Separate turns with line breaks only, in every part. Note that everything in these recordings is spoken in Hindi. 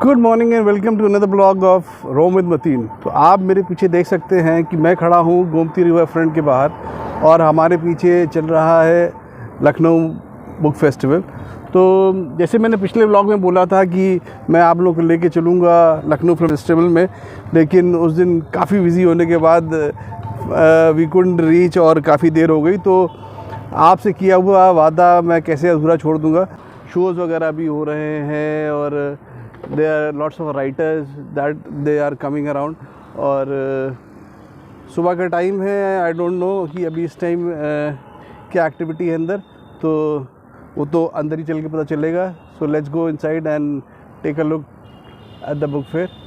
Good morning and welcome to another blog of roam with Mateen. तो आप मेरे पीछे देख सकते हैं कि मैं खड़ा हूँ गोमती रिवर फ्रंट के बाहर और हमारे पीछे चल रहा है लखनऊ बुक फेस्टिवल। तो जैसे मैंने पिछले ब्लॉग में बोला था कि मैं आप लोग को लेके चलूँगा लखनऊ फिल्म फेस्टिवल में, लेकिन उस दिन काफ़ी बिजी होने के बाद वी कुडंट रीच और काफ़ी देर हो गई। तो आपसे किया हुआ वादा मैं कैसे अधूरा छोड़ दूँगा। शोज़ वगैरह भी हो रहे हैं और there are lots of writers that they are coming around। और सुबह का टाइम है, आई डोंट नो कि अभी इस टाइम क्या एक्टिविटी है अंदर, तो वो तो अंदर ही चल के पता चलेगा। So let's go inside and take a look at the book fair.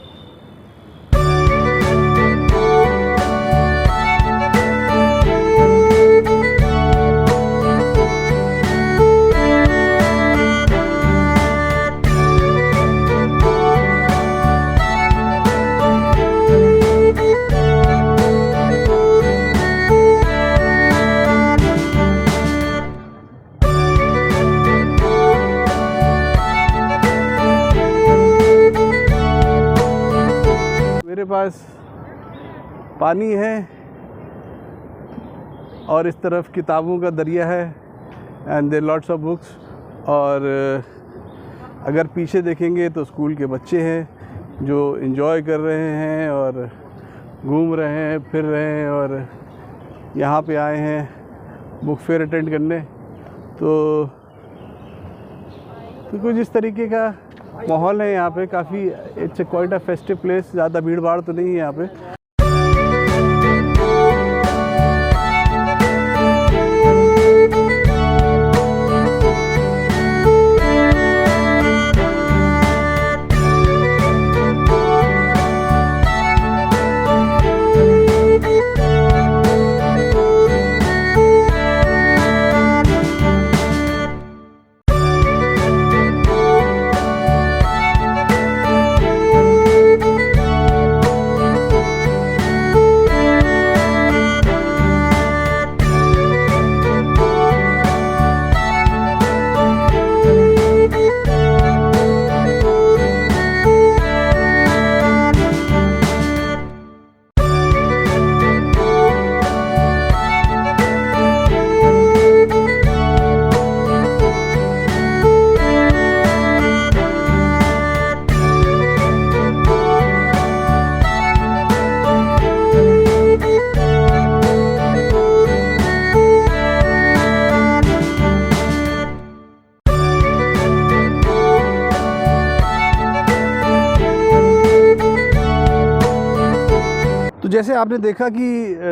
मेरे पास पानी है और इस तरफ किताबों का दरिया है and there lots of books. और अगर पीछे देखेंगे तो स्कूल के बच्चे हैं जो एंजॉय कर रहे हैं और घूम रहे हैं, फिर रहे हैं और यहाँ पे आए हैं बुक फेयर अटेंड करने। तो कुछ इस तरीके का माहौल है यहाँ पे। काफ़ी it's quite a festive place. ज़्यादा भीड़ भाड़ तो नहीं है यहाँ पे। तो जैसे आपने देखा कि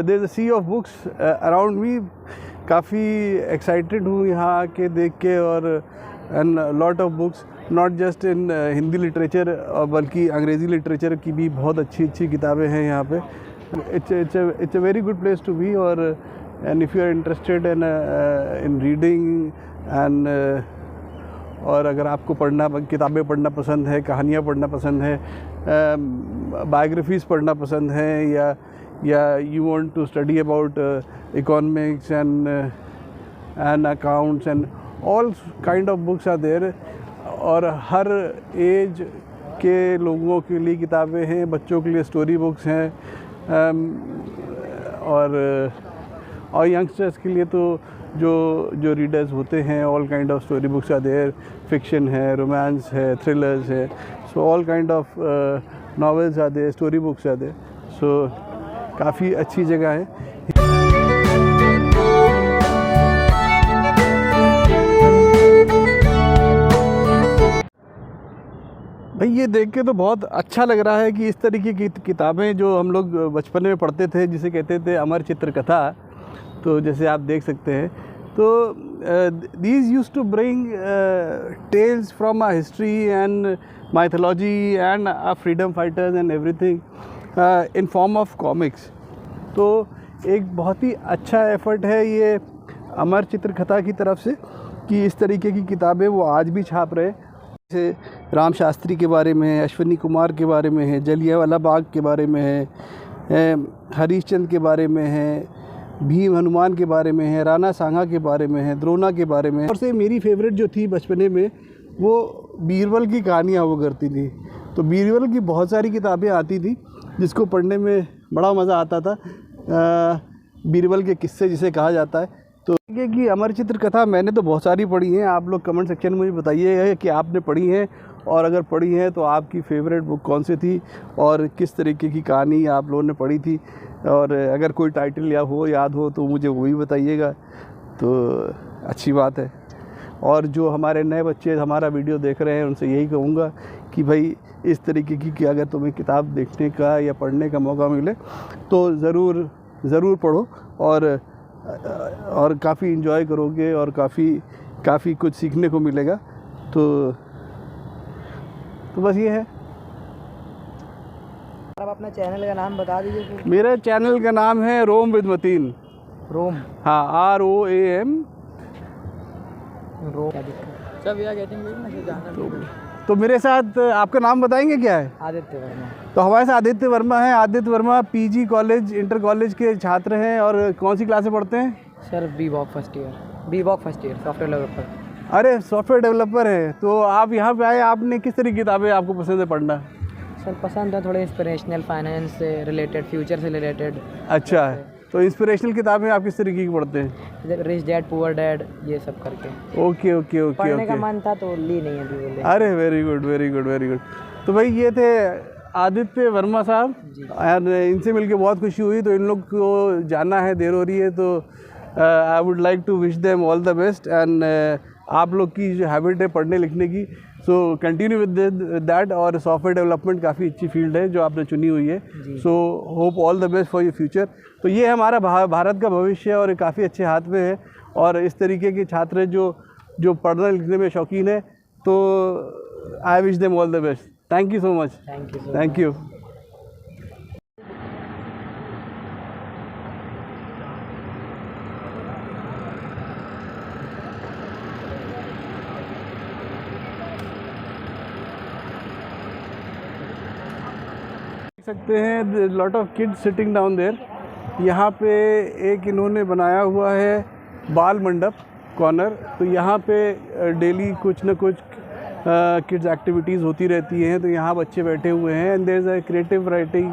there is a sea of books around me. काफ़ी एक्साइटेड हूँ यहाँ आके देख के। और and lot of books not just in Hindi literature बल्कि अंग्रेज़ी लिटरेचर की भी बहुत अच्छी अच्छी किताबें हैं यहाँ पे। It's a very good place to be. और and if you are interested in reading and और अगर आपको किताबें पढ़ना पसंद है, कहानियाँ पढ़ना पसंद है, बायोग्राफीज़ पढ़ना पसंद है, या you want to study about economics and accounts and all kind of books are there. और हर एज के लोगों के लिए किताबें हैं। बच्चों के लिए स्टोरी बुक्स हैं और यंगस्टर्स के लिए तो जो रीडर्स होते हैं all kind of story books are there. Fiction है, रोमांस है, थ्रिलर्स है। So all kind of novels are there, story books are there. So काफ़ी अच्छी जगह है। भाई ये देख के तो बहुत अच्छा लग रहा है कि इस तरीके की किताबें जो हम लोग बचपन में पढ़ते थे, जिसे कहते थे अमर चित्र कथा, तो जैसे आप देख सकते हैं, तो these used to bring tales from our history and mythology and our freedom fighters and everything in form of comics। तो एक बहुत ही अच्छा एफर्ट है ये अमर चित्र कथा की तरफ से कि इस तरीके की किताबें वो आज भी छाप रहे। जैसे राम शास्त्री के बारे में है, अश्विनी कुमार के बारे में है, जलियांवाला बाग के बारे में है, हरीश चंद्र के बारे में है, भीम हनुमान के बारे में है, राणा सांगा के बारे में है, द्रोणा के बारे में है। और से मेरी फेवरेट जो थी बचपने में वो बीरबल की कहानियाँ हुआ करती थी। तो बीरबल की बहुत सारी किताबें आती थी जिसको पढ़ने में बड़ा मज़ा आता था। बीरबल के किस्से जिसे कहा जाता है। तो ये कि अमर चित्र कथा मैंने तो बहुत सारी पढ़ी हैं। आप लोग कमेंट सेक्शन में मुझे बताइए कि आपने पढ़ी हैं, और अगर पढ़ी हैं तो आपकी फेवरेट बुक कौन सी थी और किस तरीके की कहानी आप लोगों ने पढ़ी थी, और अगर कोई टाइटल याद हो तो मुझे वो भी बताइएगा, तो अच्छी बात है। और जो हमारे नए बच्चे हमारा वीडियो देख रहे हैं उनसे यही कहूँगा कि भाई इस तरीके की कि अगर तुम्हें किताब देखने का या पढ़ने का मौका मिले तो ज़रूर पढ़ो, और काफ़ी इन्जॉय करोगे और काफ़ी कुछ सीखने को मिलेगा। तो बस ये है।
आप अपना चैनल का नाम बता दीजिए।
मेरे चैनल का नाम है रोम विद मतीन।
रोम,
हाँ, ROAM।
रोम सब यार गेटिंग
तो मेरे साथ आपका नाम बताएंगे क्या है?
आदित्य वर्मा।
तो हमारे साथ आदित्य वर्मा है। Aditya Verma PG college inter college के छात्र हैं, और कौन सी क्लास में पढ़ते हैं?
Sir BVoc first year software developer.
अरे सॉफ्टवेयर डेवलपर है। तो आप यहाँ पे आए, आपने किस तरह की किताबें आपको पसंद है पढ़ना?
सर पसंद है थोड़े इंस्पिरेशनल, फाइनेंस से रिलेटेड, फ्यूचर से रिलेटेड।
अच्छा है। तो इंस्पिरेशनल किताबें आप किस तरीके की पढ़ते हैं?
रिच डैड पुअर डैड, ये सब करके।
ओके।
पढ़ने का मन था तो ली नहीं अभी बोले।
अरे वेरी गुड। तो भाई ये थे आदित्य वर्मा साहब, और इनसे मिलके बहुत खुशी हुई। तो इन लोग को जाना है, देर हो रही है, तो I would like to wish them all the best. And आप लोग की जो हैबिट है पढ़ने लिखने की, सो कंटिन्यू विद दैट। और सॉफ्टवेयर डेवलपमेंट काफ़ी अच्छी फील्ड है जो आपने चुनी हुई है। So hope all the best for your future. तो ये हमारा भारत का भविष्य और काफ़ी अच्छे हाथ में है। और इस तरीके के छात्र जो पढ़ने लिखने में शौकीन है, तो I wish them all the best. Thank you so much. Thank you. सकते हैं lot of kids sitting down there. यहाँ पे एक इन्होंने बनाया हुआ है बाल मंडप कॉर्नर। तो यहाँ पे डेली कुछ न कुछ किड्स एक्टिविटीज़ होती रहती हैं। तो यहाँ बच्चे बैठे हुए हैं, and there is a creative writing,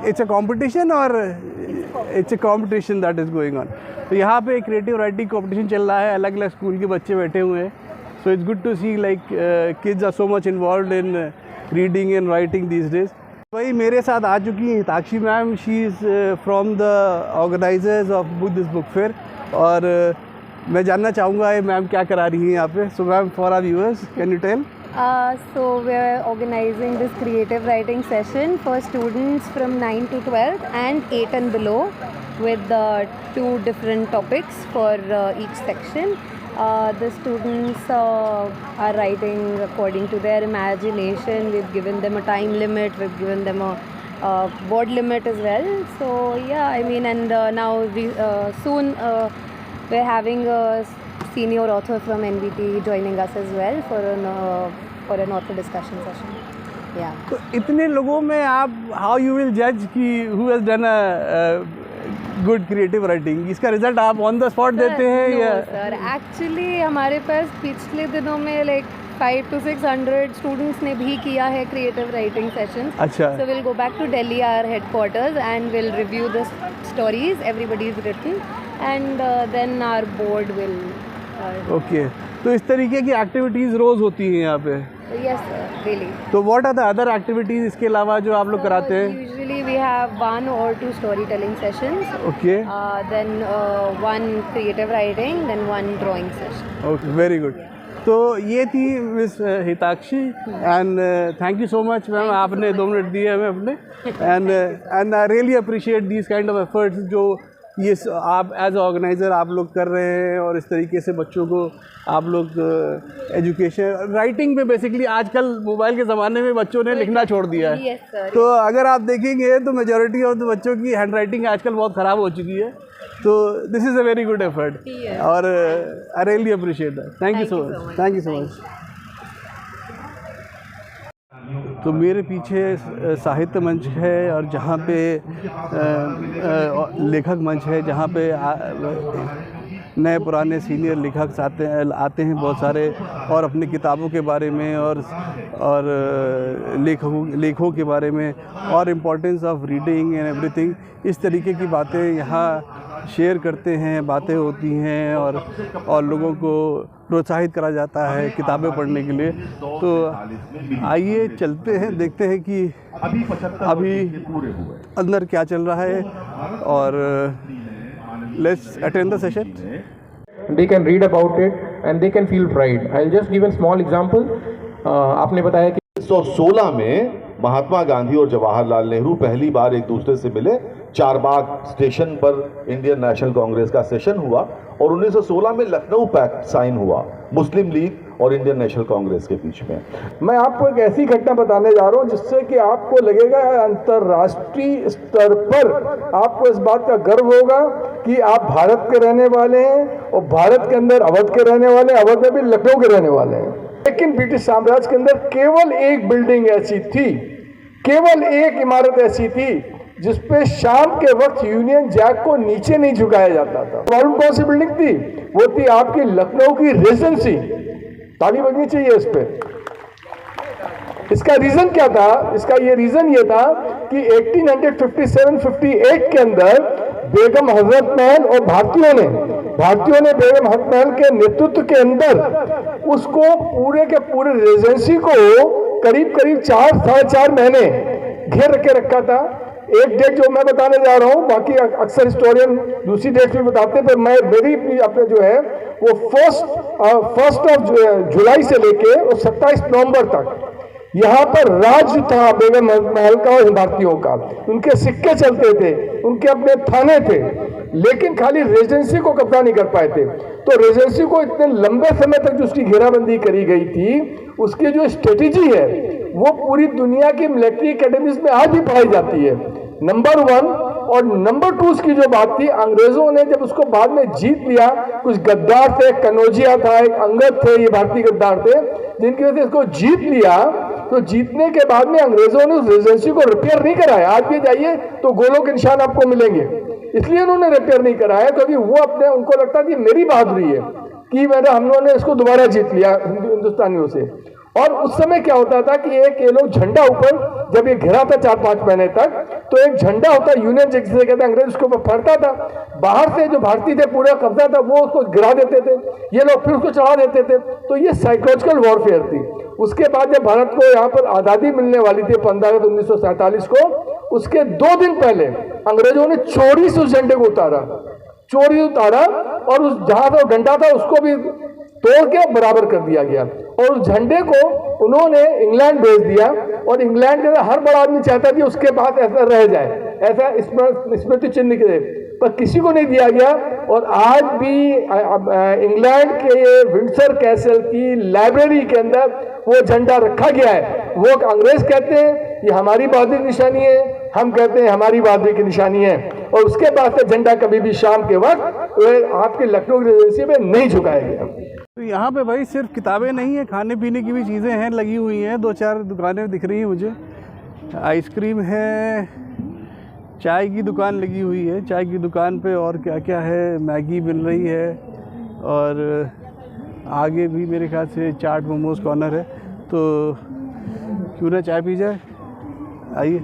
it's a competition, और it's a competition that is going on. तो यहाँ पे क्रिएटिव राइटिंग कॉम्पिटिशन चल रहा है, अलग अलग स्कूल के बच्चे बैठे हुए हैं। So it's good to see like kids are so much involved in reading and writing these days. वही मेरे साथ आ चुकी हैं Hitakshi ma'am. She is from the organisers of this book fair, और मैं जानना चाहूँगा ये मैम क्या करा रही हैं यहाँ पे। So ma'am, for our viewers, can you tell?
So we are organizing this creative writing session for students from 9 to 12 and 8 and below, with 2 different topics for each section. The students are writing according to their imagination. We've given them a time limit, we've given them a word limit as well. So yeah, I mean, and now soon we're having a senior author from NVT joining us as well for an author discussion session. Yeah.
तो इतने लोगों में आप हाउ यू विल जज कि who has done a good creative writing? इसका रिजल्ट आप ऑन द स्पॉट देते हैं या?
सर एक्चुअली हमारे पास पिछले दिनों में लाइक 500 to 600 स्टूडेंट्स ने भी किया है क्रिएटिव राइटिंग सेशन.
अच्छा.
So we'll go back to Delhi, our headquarters, and we'll review the stories everybody's written, and then our board will.
Okay. तो इस तरीके की एक्टिविटीज़ रोज़ होती हैं यहाँ पे?
Yes sir, really.
तो what are the other activities इसके अलावा जो आप लोग कराते हैं?
Usually we have 1 or 2 storytelling sessions.
Okay.
Then 1 creative writing, then 1 drawing session.
Okay, very good. तो ये थी miss Hitakshi, and thank you so much ma'am, आपने 2 मिनट दिए हमें अपने, and I really appreciate this kind of efforts जो ये आप एज ऑर्गेनाइज़र आप लोग कर रहे हैं, और इस तरीके से बच्चों को आप लोग एजुकेशन राइटिंग में बेसिकली आजकल मोबाइल के ज़माने में बच्चों ने लिखना छोड़ दिया है.
Yes, sir.
तो अगर आप देखेंगे तो मेजॉरिटी ऑफ द बच्चों की हैंड राइटिंग आजकल बहुत ख़राब हो चुकी है. तो this is a very good effort, और I really appreciate that. Thank you so much. Thank you so much. तो मेरे पीछे साहित्य मंच है, और जहाँ पे लेखक मंच है, जहाँ पे नए पुराने सीनियर लेखक आते हैं बहुत सारे, और अपनी किताबों के बारे में और लेखों के बारे में और importance of reading and everything, इस तरीके की बातें यहाँ शेयर करते हैं, बातें होती हैं और लोगों को प्रोत्साहित करा जाता है किताबें पढ़ने के लिए। तो आइए चलते हैं, देखते हैं कि अभी अंदर क्या चल रहा है, और let's attend the session.
They can read about it and they can feel pride. I'll just give a small example. आपने बताया कि
1916 में महात्मा गांधी और जवाहरलाल नेहरू पहली बार एक दूसरे से मिले। चारबाग स्टेशन पर इंडियन नेशनल कांग्रेस का सेशन हुआ और 1916 में लखनऊ पैक्ट साइन हुआ मुस्लिम लीग और इंडियन नेशनल कांग्रेस के बीच में।
मैं आपको एक ऐसी घटना बताने जा रहा हूं जिससे कि आपको लगेगा अंतर्राष्ट्रीय स्तर पर आपको इस बात का गर्व होगा कि आप भारत के रहने वाले हैं और भारत के अंदर अवध के रहने वाले हैं, अवध में भी लखनऊ के रहने वाले हैं। लेकिन ब्रिटिश साम्राज्य के अंदर केवल एक बिल्डिंग ऐसी थी, केवल एक इमारत ऐसी थी जिसपे शाम के वक्त यूनियन जैक को नीचे नहीं झुकाया जाता था। मालूम कौन सी बिल्डिंग थी? वो थी आपकी लखनऊ की रेजेंसी। ताली बजनी चाहिए इस पे। इसका रीजन क्या था? इसका ये रीजन ये था कि 1857-58 के अंदर बेगम हजरत महल और भारतीयों ने बेगम हजरत महल के नेतृत्व के अंदर उसको पूरे के पूरे रेजेंसी को करीब 4-4.5 महीने घेर के रखा था। एक डेट जो मैं बताने जा रहा हूं, बाकी अक्सर हिस्टोरियन दूसरी डेट भी बताते हैं, पर मैं मेरी अपने जो है वो फर्स्ट ऑफ जुलाई से लेके और 27 नवंबर तक यहाँ पर राज था बेगम महल का और भारतीयों का। उनके सिक्के चलते थे, उनके अपने थाने थे, लेकिन खाली रेजेंसी को कब्जा नहीं कर पाए थे। तो रेजेंसी को इतने लंबे समय तक जो उसकी घेराबंदी करी गई थी, उसकी जो स्ट्रेटेजी है वो पूरी दुनिया की मिलिट्री एकेडमीज में आज भी पढ़ाई जाती है, नंबर 1। और नंबर 2 उसकी जो बात थी, अंग्रेजों ने जब उसको बाद में जीत लिया, कुछ गद्दार थे, कनौजिया था, एक अंगद थे, ये भारतीय गद्दार थे, जिनकी वजह से इसको जीत लिया। तो जीतने के बाद में अंग्रेजों ने उस रेजेंसी को रिपेयर नहीं कराया। आज भी जाइए तो गोलों के निशान आपको मिलेंगे। इसलिए उन्होंने रिपेयर नहीं कराया क्योंकि वो उनको लगता कि मेरी बहादुरी है कि हम लोगों ने इसको दोबारा जीत लिया हिंदुस्तानियों से। और उस समय क्या होता था कि एक ये लोग झंडा ऊपर, जब ये घिरा था 4-5 महीने तक, तो एक झंडा होता यूनियन जैक जिसे कहते हैं अंग्रेज, उसको ऊपर फड़ता था। बाहर से जो भारतीय थे पूरा कब्जा था, वो उसको गिरा देते थे, ये लोग फिर उसको चढ़ा देते थे। तो ये साइकोलॉजिकल वॉरफेयर थी। उसके बाद जब भारत को यहाँ पर आज़ादी मिलने वाली थी 15 अगस्त 1947 को, उसके 2 दिन पहले अंग्रेजों ने चोरी से उस झंडे को उतारा और उस जहां था डंडा था उसको भी तोड़ के बराबर कर दिया गया। और उस झंडे को उन्होंने इंग्लैंड भेज दिया, और इंग्लैंड के हर बड़ा आदमी चाहता कि उसके पास ऐसा रह जाए, ऐसा स्मृति चिन्ह के, पर किसी को नहीं दिया गया। और आज भी इंग्लैंड के विंडसर कैसल की लाइब्रेरी के अंदर वो झंडा रखा गया है। वो अंग्रेज कहते हैं ये हमारी बहादुरी की निशानी है, हम कहते हैं हमारी बहादुरी की निशानी है। और उसके बाद से झंडा कभी भी शाम के वक्त आपके लखनऊ रेजिडेंसी में नहीं झुकाया गया।
तो यहाँ पे भाई सिर्फ किताबें नहीं है, खाने पीने की भी चीज़ें हैं, लगी हुई हैं। 2-4 दुकानें दिख रही हैं मुझे। आइसक्रीम है, चाय की दुकान लगी हुई है, चाय की दुकान पे और क्या क्या है, मैगी मिल रही है, और आगे भी मेरे ख्याल से चाट मोमोज कॉर्नर है। तो क्यों ना चाय पी जाए, आइए।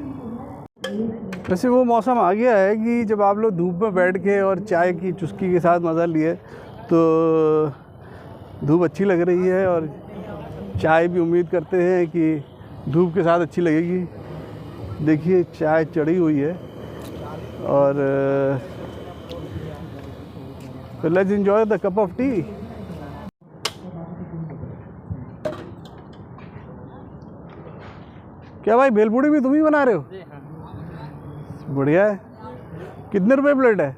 वैसे वो मौसम आ गया है कि जब आप लोग धूप में बैठ के और चाय की चुस्की के साथ मज़ा लिए, तो धूप अच्छी लग रही है, और चाय भी उम्मीद करते हैं कि धूप के साथ अच्छी लगेगी। देखिए चाय चढ़ी हुई है, और let's enjoy the cup of T. क्या भाई भेलपूड़ी भी तुम ही बना रहे हो? बढ़िया है। कितने रुपए प्लेट है?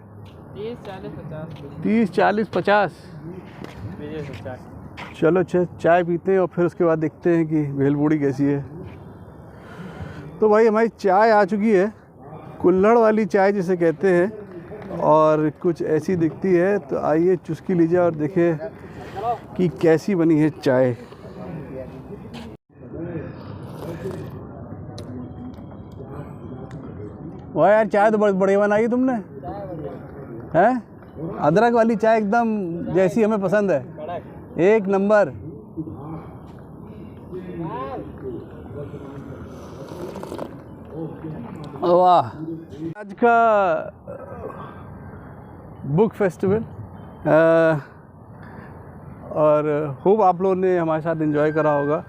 30, 40, 50। चलो चाय पीते हैं और फिर उसके बाद देखते हैं कि भेलपूड़ी कैसी है। तो भाई हमारी चाय आ चुकी है, कुल्हड़ वाली चाय जिसे कहते हैं, और कुछ ऐसी दिखती है। तो आइए चुस्की लीजिए और देखिए कि कैसी बनी है चाय। वाह यार, चाय तो बहुत बढ़िया बनाई तुमने, हैं? अदरक वाली चाय एकदम जैसी हमें पसंद है, एक नंबर। वाह, आज का बुक फेस्टिवल और होप आप लोगों ने हमारे साथ एंजॉय करा होगा।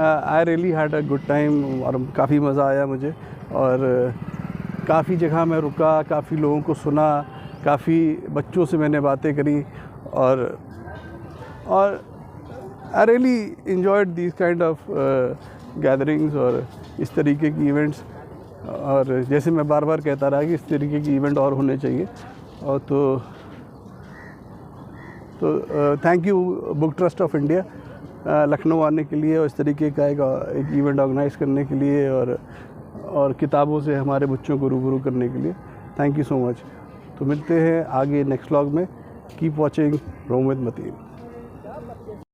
I really had a good time और काफ़ी मज़ा आया मुझे, और काफ़ी जगह मैं रुका, काफ़ी लोगों को सुना, काफ़ी बच्चों से मैंने बातें करी, और I really enjoyed this kind of gatherings और इस तरीके की इवेंट्स। और जैसे मैं बार बार कहता रहा कि इस तरीके की इवेंट और होने चाहिए। और तो thank you book trust of India Lucknow आने के लिए और इस तरीके का एक इवेंट ऑर्गेनाइज करने के लिए, और किताबों से हमारे बच्चों को रूबरू करने के लिए। Thank you so much. तो मिलते हैं आगे नेक्स्ट व्लॉग में। Keep watching roam with Mateen.